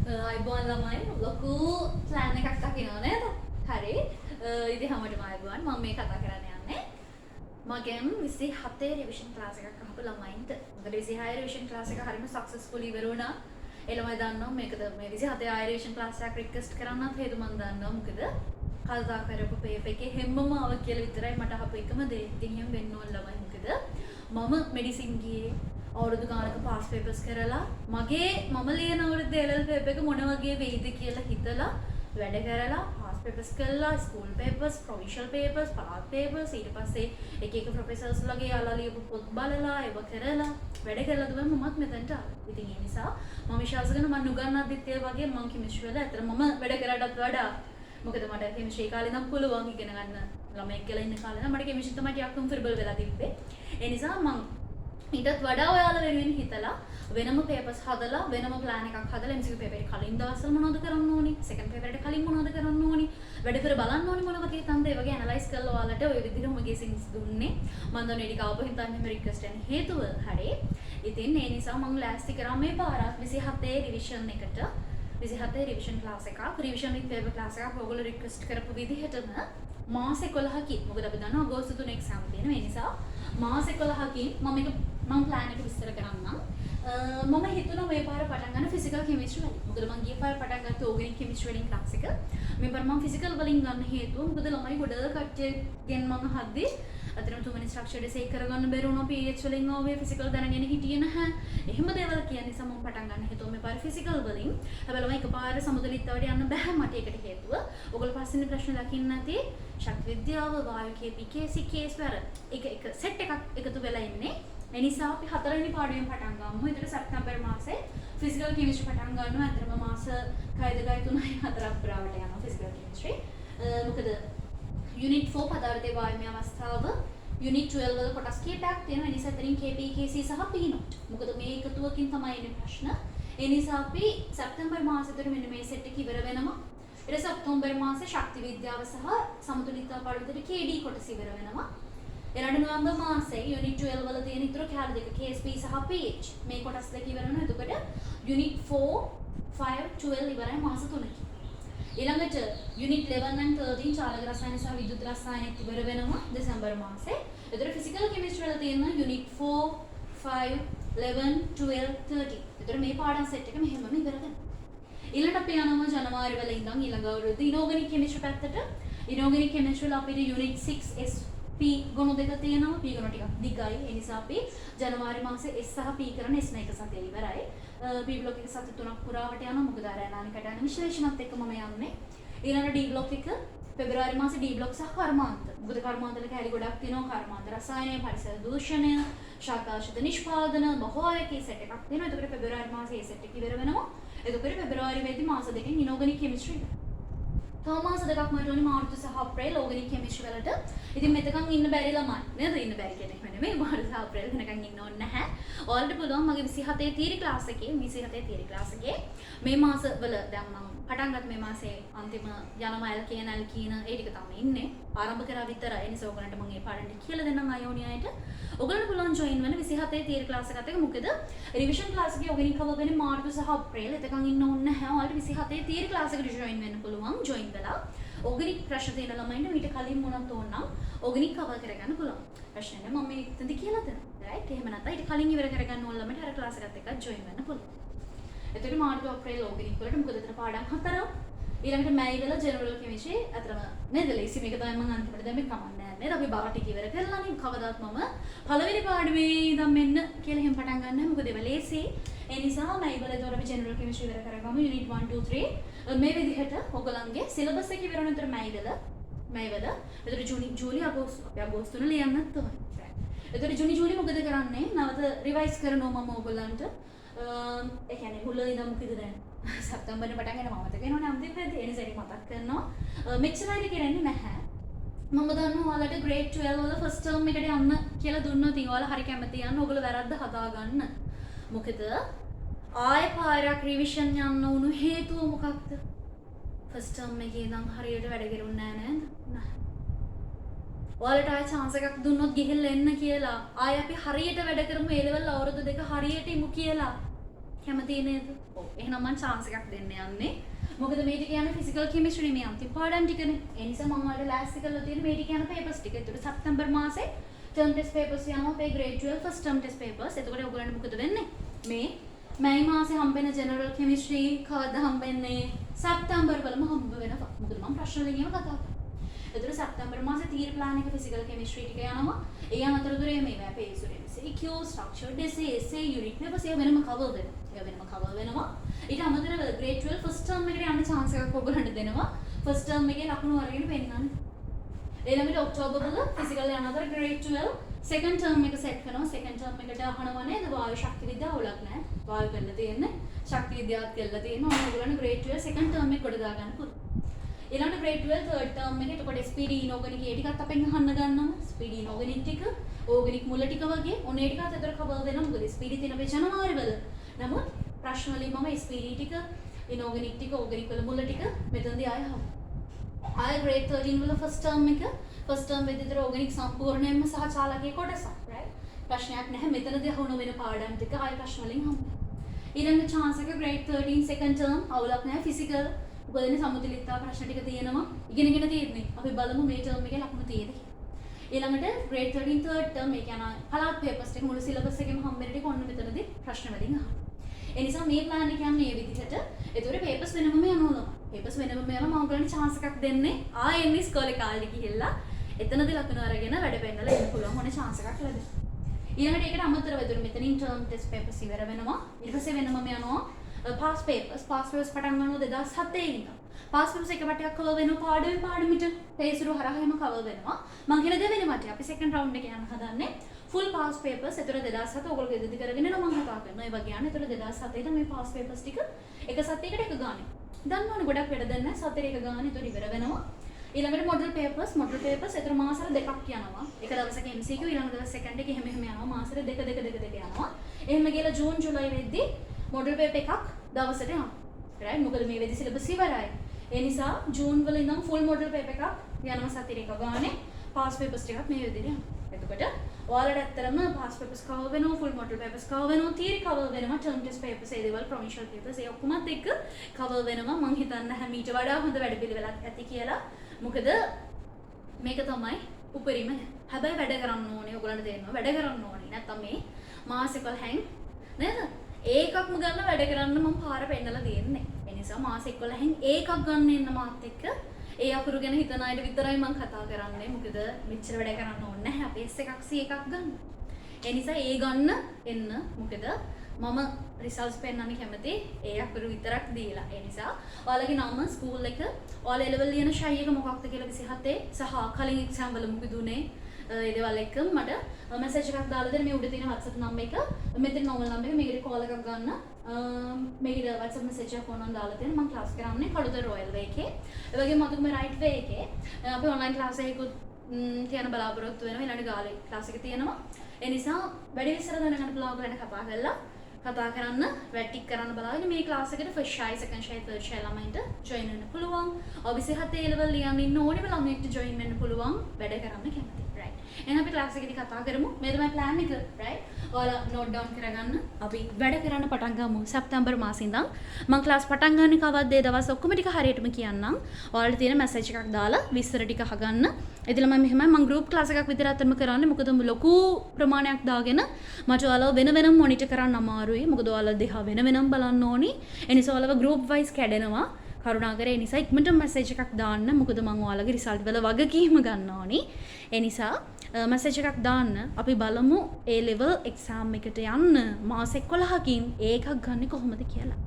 අයිබෝන් ළමයි ලොකු ප්ලෑන් එකක් දකිනවා නේද? හරි. ඉතින් හැමෝටම අයිබෝන්. මම මේ කතා කරන්න යන්නේ මගෙන් 27 රිවිෂන් ක්ලාස් එකක් අහපු ළමයින්ට. මොකද 26 රිවිෂන් ක්ලාස් එක හරියම සක්සස්ෆුල් ඉවර වුණා. ඒ ළමයි දන්නවා මේකද මේ 27 ආය රිවිෂන් ක්ලාස් එකක් රික්වෙස්ට් කරන්නත් හේතු මම දන්නවා. මොකද කල්දා කරපු පේපර් එකේ හැමම ආව කියලා විතරයි මට අහපු එකම දේ. ඉතින් එහෙම වෙන්න ඕන ළමයි. මොකද මම මෙඩිසින් ගියේ අවුරුදු ගානක පාස් පේපර්ස් කරලා මම ලියන අවුරුද්ද LL පේපර් එක මොන වගේ වෙයිද කියලා හිතලා වැඩ කරලා පාස් පේපර්ස් කළා ස්කූල් පේපර්ස් ප්‍රොවිෂනල් පේපර්ස් පළාත් පේපර්ස් ඊට පස්සේ එක ප්‍රොෆෙසර්ස් ලගේ යාලා ලියපු පොත් බලලා ඒව කරලා වැඩ කරලා තමයි මමත් මෙතනට ආවේ. ඉතින් ඒ නිසා මම විශ්වාස කරනවා මම නුගන්නද්දිත් ඒ වගේ මම කෙමිස්ට්‍රි වල ඇත්තට මම වැඩ කරාටත් වඩා මොකද මට කෙමිස්ට්‍රි කාලේ නම් පුළුවන් ඉගෙන ගන්න ළමයෙක් කියලා ඉන්න කාලේ නම් මට කෙමිස්ට්‍රි තමයි ටිකක් කම්ෆර්ටබල් වෙලා තිබ්බේ. ඒ නිසා මම ඊටත් වඩා ඔයාලා වෙනුවෙන් හිතලා වෙනම පේපර්ස් හදලා වෙනම ප්ලෑන් එකක් හදලා MCQ පේපර් එක කලින් දවස්වල මොනවද කරන්න ඕනි සෙකන්ඩ් පේපර් එකට කලින් මොනවද කරන්න ඕනි වැඩ කර බලන්න ඕනි මොන වගේ තන්ද ඒ වගේ ඇනලයිස් කරලා ඔයාලට ඔය විදිහට මගේ සින්ස් දුන්නේ මම දන්නේ ටික ආපහු හිතා මෙහෙම රික්වෙස්ට් යන හේතුව හරි ඉතින් ඒ නිසා මම ලෑස්ති කරා මේ පාරක් 27 රිවිෂන් එකට 27 රිවිෂන් ක්ලාස් එකක් රිවිෂන් විත් පේපර් ක්ලාස් එකක් ඔයගොල්ලෝ රික්වෙස්ට් කරපු විදිහටම මාස 11කින් මොකද අපි දන්නවා අගෝස්තු 3 එක්සෑම් තියෙනවා ඒ නිසා මාස 11කින් මම ප්ලෑන් එක විස්තර කරන්නම් මම හිතුණා මේ පාර පටන් ගන්න ෆිසිකල් කෙමිස්ට්‍රි වලින් මොකද මම ගිය පාර පටන් ගත්ත ඕගනික් කෙමිස්ට්‍රි වලින් ක්ලාස් එක මේ පාර මම ෆිසිකල් වලින් ගන්න හේතුව මොකද ළමයි ගොඩ කට්ටියගෙන් මම අහද්දී අතරම තුමනි ස්ට්‍රක්චර්ඩ් එසේ කරගන්න බැරි වුණා PH වලින් ආවේ ෆිසිකල් දැනගෙන හිටියේ නැහැ එහෙම දේවල් කියන නිසා මම පටන් ගන්න හිතුවා මේ පාර ෆිසිකල් වලින් හැබැයි ළමයි එකපාර සමුදලිත්තවට යන්න බෑ මට ඒකට හේතුව ඔයගොල්ලෝ පස්සේ ප්‍රශ්න දකින්න නැති ශක්ති විද්‍යාව වායු PKC කේස් වල එක සෙට් එකක් එකතු වෙලා ඉන්නේ ඒ නිසා අපි හතරවෙනි පාඩුවෙන් පටන් ගමු. ඒතර සැප්තැම්බර් මාසේ ෆිසිකල් කෙමිස්ට්‍රි පටන් ගන්නවා. අතරම මාස කයද කය 3යි 4ක් පුරාවට යනවා ෆිසිකල් කෙමිස්ට්‍රි. මොකද යුනිට් 4 පදාර්ථයේ වායමය අවස්ථාව යුනිට් 12 වල කොටස් කීපයක් තියෙනවා. ඒ නිසා අතරින් KP KC සහ P නොට්. මොකද මේ එකතුවකින් තමයි එන්නේ ප්‍රශ්න. ඒ නිසා අපි සැප්තැම්බර් මාසෙතර මෙන්න මේ සෙට් එක ඉවර වෙනවා. ඊට පස්සේ ඔක්තෝබර් මාසේ ශක්ති විද්‍යාව සහ සමතුලිතතාව පාඩුවේ KD කොටස ඉවර වෙනවා. ඊළඟ නොවැම්බර් මාසේ යුනිට් 12 වල තියෙන ඉතුරු කැල දෙක KSP සහ PH මේ කොටස් දෙක ඉවර වෙනවා. එතකොට යුනිට් 4 5 12 ඉවරයි මාස 3කින්. ඊළඟට යුනිට් 11 and 13 චාලක රසායන සහ විද්‍යුත් රසායනත් ඉවර වෙනවා දෙසැම්බර් මාසේ. එතකොට ෆිසිකල් කෙමිස්ට්‍රි වල තියෙන යුනිට් 4 5 11 12 13. එතකොට මේ පාඩම් සෙට් එක මෙහෙමම ඉවර වෙනවා. ඊළඟට අපි යනවා ජනවාරි වල ඉඳන් ඊළඟ අවුරුද්ද ඉනෝගනික් කෙමිස්ට්‍රි පැත්තට. ඉනෝගනික් කෙමිස්ට්‍රි වල අපිට යුනිට් 6 S P ගුණ දෙක තියෙනවා P ගුණ ටිකක් දිගයි ඒ නිසා අපි ජනවාරි මාසේ S සහ P කරන S න එක සතිය ඉවරයි P බ්ලොක් එක සති 3ක් පුරාවට යනවා මොකද අර අනානික කඩන විශ්ලේෂණත් එක්ක මම යන්නේ ඊළඟ D බ්ලොක් එක පෙබරවාරි මාසේ D බ්ලොක් සහ කර්මාන්ත මොකද කර්මාන්ත වල කැලි ගොඩක් තියෙනවා කර්මාන්ත රසායනය පරිසර දූෂණය ශාකාශිත නිෂ්පාදන බහුආයකී සෙට් එකක් තියෙනවා එතකොට පෙබරවාරි මාසේ ඒ සෙට් එක ඉවර වෙනවා එතකොට පෙබරවාරි වෙද්දි මාස දෙකකින් ඉනෝගනික් කෙමිස්ට්‍රි තව මාස දෙකක් මට ඕනේ මාර්තු සහ අප්‍රේල් ඕගනික් කෙමිස්ට්‍රි වලට. ඉතින් මෙතකන් ඉන්න බැරි ළමයි නේද? ඉන්න බැරි කෙනෙක් නෙමෙයි. මාර්තු සහ අප්‍රේල් වෙනකන් ඉන්න ඕනේ නැහැ. ඔයාලට පුළුවන් මගේ 27 තීරි ක්ලාස් එකේ මේ මාස වල දැන් මම පටන් ගත්ත මේ මාසේ අන්තිම යනවා ඇල්කේන ඇල්කීන ඒ ටික තමයි ඉන්නේ. ආරම්භ කරා විතරයි. ඒ නිසා ඔයගලන්ට මම මේ පාඩම් ටික කියලා දෙන්නම් අයෝනියායට. ඔයගලන්ට පුළුවන් join වෙන්න 27 තීරි ක්ලාස් එකත් එක්ක මොකද රිවිෂන් ක්ලාස් එකේ ඔයගලින් කවර් වෙන්නේ මාර්තු සහ අප්‍රේල්. එතකන් ඉන්න ඕනේ නැහැ. ඔයාලට 27 තීරි ක්ලාස් එකට join වෙන්න පුළුවන්. join වෙලා ඕගනික් ප්‍රශ්න තියෙන ළමයින්ට ඊට කලින් මොනවද ඕනනම් ඕගනික් කවර් කරගන්න පුළුවන්. ප්‍රශ්න නැහැ මම මේ ඉතින්ද කියලා දෙනවා. රයිට් එහෙම නැත්නම් ඊට කලින් ඉවර කරගන්න ඕන ළමයින්ට අර ක්ලාස් එකත් එක්ක join වෙන්න පුළුවන්. එතකොට මාර්තු අප්‍රේල් ඕගනික් වලට මොකද එතන පාඩම් 4ක් ඊළඟට මැයි වල ජෙනරල් කෙමිස්ට්‍රි අතරම නේද ලේසි මේක තමයි මම අන්තිමට දැන් මේ කමන්නේ නේද අපි බාර ටික ඉවර කරලා නේ කවදාත් මම පළවෙනි පාඩමේ ඉඳන් මෙන්න කියලා එහෙම පටන් ගන්න නැහැ මොකද ඒව ලේසි ඒ නිසා මැයි වල දොර අපි ජෙනරල් කෙමිස්ට්‍රි ඉවර කරගමු යුනිට් 1 2 3 මේ විදිහට ඔයගලන්ගේ සිලබස් එක ඉවර වෙනතර මැයි වල එතකොට ජූලි අගෝස්තු අපි අගෝස්තු වල ලියන්නත් ඕනේ එතකොට ජූලි මොකද කරන්නේ නැවත රිවයිස් කරනවා මම ඔයගලන්ට ඒ කියන්නේ මුල ඉඳන් මොකද දැන් සැප්තැම්බරේ පටන් ගන්න මම මතක වෙනවනේ අන්තිම වෙද්දී ඒ නිසා ඒක මතක් කරනවා මෙච්චරයි කරන්නේ නැහැ මම දන්නවා ඔයාලට grade 12 වල first term එකට යන්න කියලා දුන්නොත් ඉතින් ඔයාලා හරි කැමති යන්න ඔයගොල්ලෝ වැරද්ද හදාගන්න මොකද ආය පාරක් රිවිෂන් යන්න උණු හේතුව මොකක්ද first term එකේ ඉඳන් හරියට වැඩ කරුන්නේ නැහැ නේද ඔයාලට ආය chance එකක් දුන්නොත් ගිහිල්ලා එන්න කියලා ආය අපි හරියට වැඩ කරමු A level අවුරුදු දෙක හරියට ඉමු කියලා කැමති නේද? ඔව්. එහෙනම් මම chance එකක් දෙන්න යන්නේ. මොකද මේ ටික යන ෆිසිකල් කෙමිස්ට්‍රි මේ අන්තිම පාඩම් ටිකනේ. ඒ නිසා මම ඔයාලට ලෑස්ති කරලා තියෙන මේ ටික යන papers ටික. ඒතකොට සැප්තැම්බර් මාසේ term test papers යනවා අපේ grade 12 first term test papers. එතකොට ඔයගොල්ලන්ට මොකද වෙන්නේ? මේ මැයි මාසේ හම්බෙන general chemistry කවද හම්බෙන්නේ? සැප්තැම්බර් වලම හම්බ වෙනවා. මොකද මම ප්‍රශ්න වලින් කතා කරා. එතකොට සැප්තැම්බර් මාසේ තීර plan එක physical chemistry ටික යනවා. ඒ අතරතුරේ මේවා papers CQ structure essay unit papers ඒ වෙනම cover වෙනවා. ඒ වෙනම cover වෙනවා. ඊට අමතරව grade 12 first term එකට යන්න chance එකක් ඔයගොල්ලන්ට දෙනවා. first term එකේ ලකුණු අරගෙන පෙන්නන්න. ඊළඟට ඔක්තෝබර් වල physical යන අතර grade 12 second term එක set කරනවා. second term එකට අහනවා නේද වායු ශක්ති විද්‍යාව අවුලක් නැහැ. වායු කරලා තියෙන්නේ. ශක්ති විද්‍යාවත් කරලා තියෙනවා. ඔයගොල්ලන්ට grade 12 second term එක කොට දා ගන්න පුළුවන්. ඊළඟට grade 12 third term එකේ එතකොට SPD inorganic ඒ ටිකත් අපෙන් අහන්න ගන්නවා. SPD inorganic ටික, organic මුල ටික වගේ ඔන්න ඒ ටිකත් අතර cover වෙනවා. මොකද SPD තියෙන අපේ ජනවාරි වල. නමුත් ප්‍රශ්න වලින් මම SPD ටික, inorganic ටික, organic වල මුල ටික මෙතනදී ආය හම්. ආය grade 13 වල first term එක first term වෙද්දී organic සම්පූර්ණයෙන්ම සහ චාලකයේ කොටසක්. right? ප්‍රශ්නයක් නැහැ. මෙතනදී අහුණු වෙන පාඩම් ටික ආය ප්‍රශ්න වලින් හම්. ඊළඟ chance එක grade 13 second term අවුලක් නැහැ. physical උපදින සමුතිලිතා ප්‍රශ්න ටික තියෙනවා. ඉගෙනගෙන තියෙන්නේ. අපි බලමු මේ term එකේ ලකුණු තියෙද කියලා. ඊළඟට grade 13 third term එක යන පළාත් papers ටික මුළු syllabus එකෙම හම්බෙන ටික ඔන්න මෙතනදී ප්‍රශ්න වලින් අහනවා. ඒ නිසා මේ plan එක යන්නේ මේ විදිහට. ඒතකොට papers වෙනමම යනවා. papers වෙනමම යනවා. මම ඔයගලන්ට chance එකක් දෙන්නේ. එන්නේ ඉස්කෝලේ කාලේ ගිහිල්ලා එතනදී ලකුණු අරගෙන වැඩ පෙන්නලා එන්න පුළුවන් ඕනේ chance එකක් ලැබෙනවා. ඊළඟට ඒකට අමතරව ඒතකොට මෙතනින් term test papers ඉවර වෙනවා. ඊට පස්සේ වෙනමම යනවා past papers පටන් ගන්නවා 2007 ඉඳන්. past papers එක වටයක් cover වෙනවා පාඩමෙන් පාඩමට පේසුරු හරහාම cover වෙනවා. මම කියන දෙවෙනි වටේ අපි second round එක යන හදන්නේ full past papers. ඒතර 2007 ඔයගොල්ලෝ ඉදිරි කරගෙන යනවා මම කතා කරනවා. ඒ වගේ යන. ඒතර 2007 ඉඳන් මේ past papers ටික එක සතියකට එක ගානේ. දන්නවනේ ගොඩක් වැඩ දෙන්න සතියේ එක ගානේ ඒතර ඉවර වෙනවා. ඊළඟට model papers ඒතර මාසෙට දෙකක් යනවා. එක දවසක MCQ ඊළඟ දවස් second එක එහෙම යනවා. මාසෙට දෙක යනවා. එහෙම ගිහලා ජූන් ජූලයි වෙද්දී model paper එකක් දවසට යනවා. right? මොකද මේ වෙද්දී syllabus ඉවරයි. ඒ නිසා ජූන් වල ඉඳන් full model paper එකක් යනවා සතියේ එක ගානේ. past papers ටිකක් මේ විදිහට යනවා. එතකොට ඔයාලට ඇත්තටම past papers cover වෙනවා, full model papers cover වෙනවා, theory cover වෙනවා, term test papers ඒ දේවල් provincial papers ඒ ඔක්කොමත් එක්ක cover වෙනවා. මම හිතන්නේ නැහැ මීට වඩා හොඳ වැඩපිළිවෙලක් ඇති කියලා. මොකද මේක තමයි උපරිම. හැබැයි වැඩ කරන්න ඕනේ. ඔයගොල්ලන්ට තේරෙනවා වැඩ කරන්න ඕනේ. නැත්තම් මේ මාස 11න් නේද? ඒකක්ම ගන්න වැඩ කරන්න මම පාර පෙන්නලා දෙන්නේ. ඒ නිසා මාස 11න් ඒකක් ගන්න එන්න මාත් එක්ක ඒ අකුරු ගැන හිතන අයට විතරයි මම කතා කරන්නේ. මොකද මෙච්චර වැඩ කරන්න ඕනේ නැහැ. අපි S1 C1 ගන්න. ඒ නිසා ඒ ගන්න එන්න. මොකද මම රිසල්ට්ස් පෙන්නන්න කැමති ඒ අකුරු විතරක් දීලා. ඒ නිසා ඔයාලගේ නම ස්කූල් එක ඔයාලා A-level ලියන ෂයි එක මොකක්ද කියලා 27 සහ කලින් එක්සෑම් වල මොකද උනේ ඒ දේවල් එක්ක මට මැසේජ් එකක් දාලා දෙන්න. මේ උඩ තියෙන WhatsApp නම්බර් එක මෙතන normal නම්බර් එක මේකට කෝල් එකක් ගන්න. මේකට WhatsApp message එකක් ඕනනම් දාලා දෙන්න. මම ක්ලාස් කරන්නේ කඩුතර රොයල් වේ එකේ. ඒ වගේම මතුම right way එකේ අපි online ක්ලාස් එකකුත් තියන බලාපොරොත්තු වෙනවා. ඊළඟ ගාලේ ක්ලාස් එක තියෙනවා. ඒ නිසා වැඩි විස්තර දැනගන්න පුළුවන් ඔයගලන්ට කතා කරන්න වැටික් කරන්න බලාගෙන මේ ක්ලාස් එකට first shy second shy third shy ළමයින්ට join වෙන්න පුළුවන්. ඔබ 27 level ලියන්න ඉන්න ඕනෙම ළමයෙක්ට join වෙන්න පුළුවන්. වැඩ කරන්න කැමති. right. එහෙනම් අපි ක්ලාස් එකේදී කතා කරමු. මේ තමයි plan එක. right. ඔයාලා note down කරගන්න. අපි වැඩ කරන්න පටන් ගමු. සැප්තැම්බර් මාසේ ඉඳන් මම ක්ලාස් පටන් ගන්න කවද්ද ඒ දවස් ඔක්කොම ටික හරියටම කියන්නම්. ඔයාලට තියෙන message එකක් දාලා විස්තර ටික අහගන්න. එදිලා මම group class එකක් විතර අතරම කරන්නේ. මොකද ලොකු ප්‍රමාණයක් දාගෙන මට ඔයාලව වෙන වෙනම monitor කරන්න අමාරුයි. මොකද ඔයාලා දෙහා වෙන වෙනම බලන්න ඕනි. ඒ නිසා ඔයාලව group wise කැඩෙනවා. කරුණාකර ඒ නිසා ඉක්මනට message එකක් දාන්න. මොකද මම ඔයාලගේ result වල වගකීම ගන්න ඕනි. ඒ නිසා message එකක් දාන්න. අපි බලමු A level exam එකට යන්න මාස 11කින් ඒකක් ගන්න කොහොමද කියලා.